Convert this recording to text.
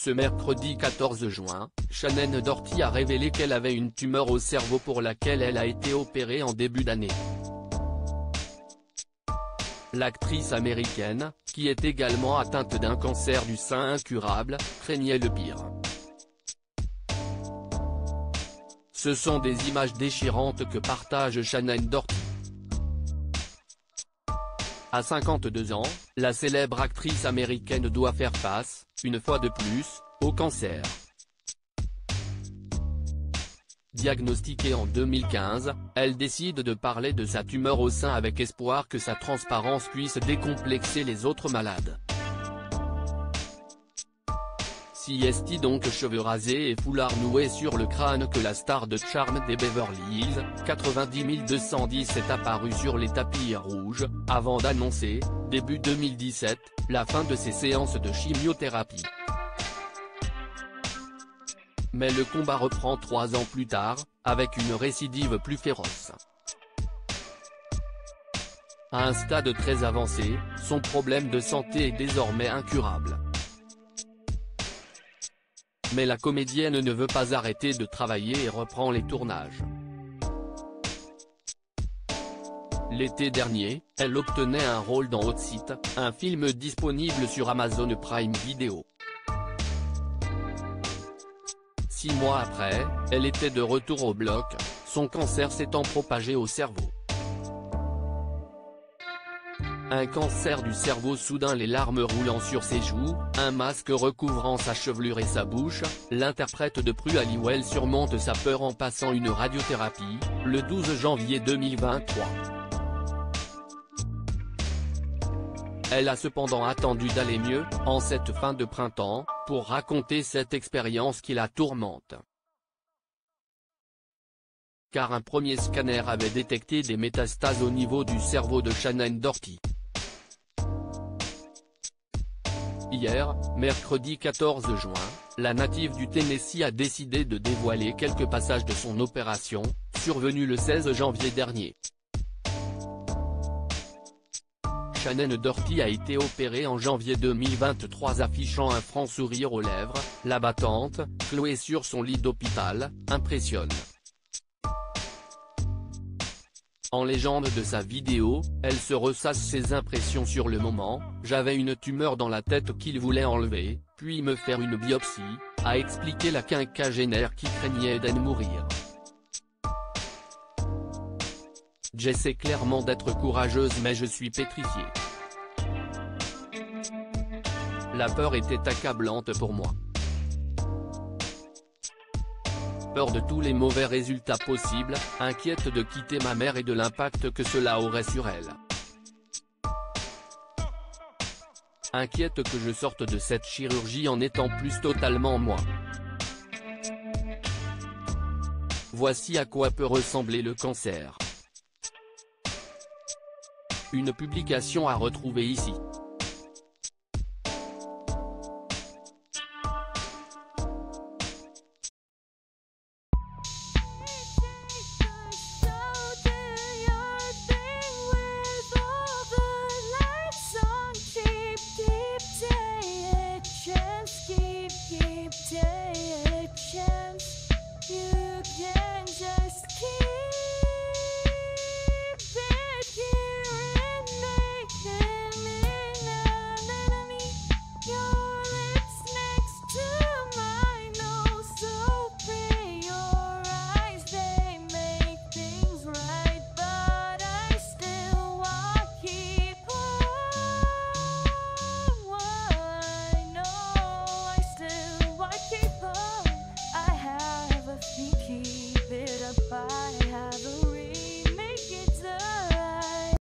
Ce mercredi 14 juin, Shannen Doherty a révélé qu'elle avait une tumeur au cerveau pour laquelle elle a été opérée en début d'année. L'actrice américaine, qui est également atteinte d'un cancer du sein incurable, craignait le pire. Ce sont des images déchirantes que partage Shannen Doherty. À 52 ans, la célèbre actrice américaine doit faire face, une fois de plus, au cancer. Diagnostiquée en 2015, elle décide de parler de sa tumeur au sein avec espoir que sa transparence puisse décomplexer les autres malades. Si est-il donc cheveux rasés et foulard noué sur le crâne que la star de Charme des Beverly Hills, 90 210 est apparue sur les tapis rouges, avant d'annoncer, début 2017, la fin de ses séances de chimiothérapie. Mais le combat reprend 3 ans plus tard, avec une récidive plus féroce. À un stade très avancé, son problème de santé est désormais incurable. Mais la comédienne ne veut pas arrêter de travailler et reprend les tournages. L'été dernier, elle obtenait un rôle dans Hot Seat, un film disponible sur Amazon Prime Video. 6 mois après, elle était de retour au bloc, son cancer s'étant propagé au cerveau. Un cancer du cerveau soudain, les larmes roulant sur ses joues, un masque recouvrant sa chevelure et sa bouche, l'interprète de Prue Halliwell surmonte sa peur en passant une radiothérapie, le 12 janvier 2023. Elle a cependant attendu d'aller mieux, en cette fin de printemps, pour raconter cette expérience qui la tourmente. Car un premier scanner avait détecté des métastases au niveau du cerveau de Shannen Doherty. Hier, mercredi 14 juin, la native du Tennessee a décidé de dévoiler quelques passages de son opération, survenue le 16 janvier dernier. Shannen Doherty a été opérée en janvier 2023 affichant un franc sourire aux lèvres, la battante, clouée sur son lit d'hôpital, impressionne. En légende de sa vidéo, elle se ressasse ses impressions sur le moment. « J'avais une tumeur dans la tête qu'il voulait enlever, puis me faire une biopsie », a expliqué la quinquagénaire qui craignait d'en mourir. « J'essaie clairement d'être courageuse mais je suis pétrifiée. La peur était accablante pour moi. Peur de tous les mauvais résultats possibles, inquiète de quitter ma mère et de l'impact que cela aurait sur elle. Inquiète que je sorte de cette chirurgie en étant plus totalement moi. Voici à quoi peut ressembler le cancer. Une publication à retrouver ici.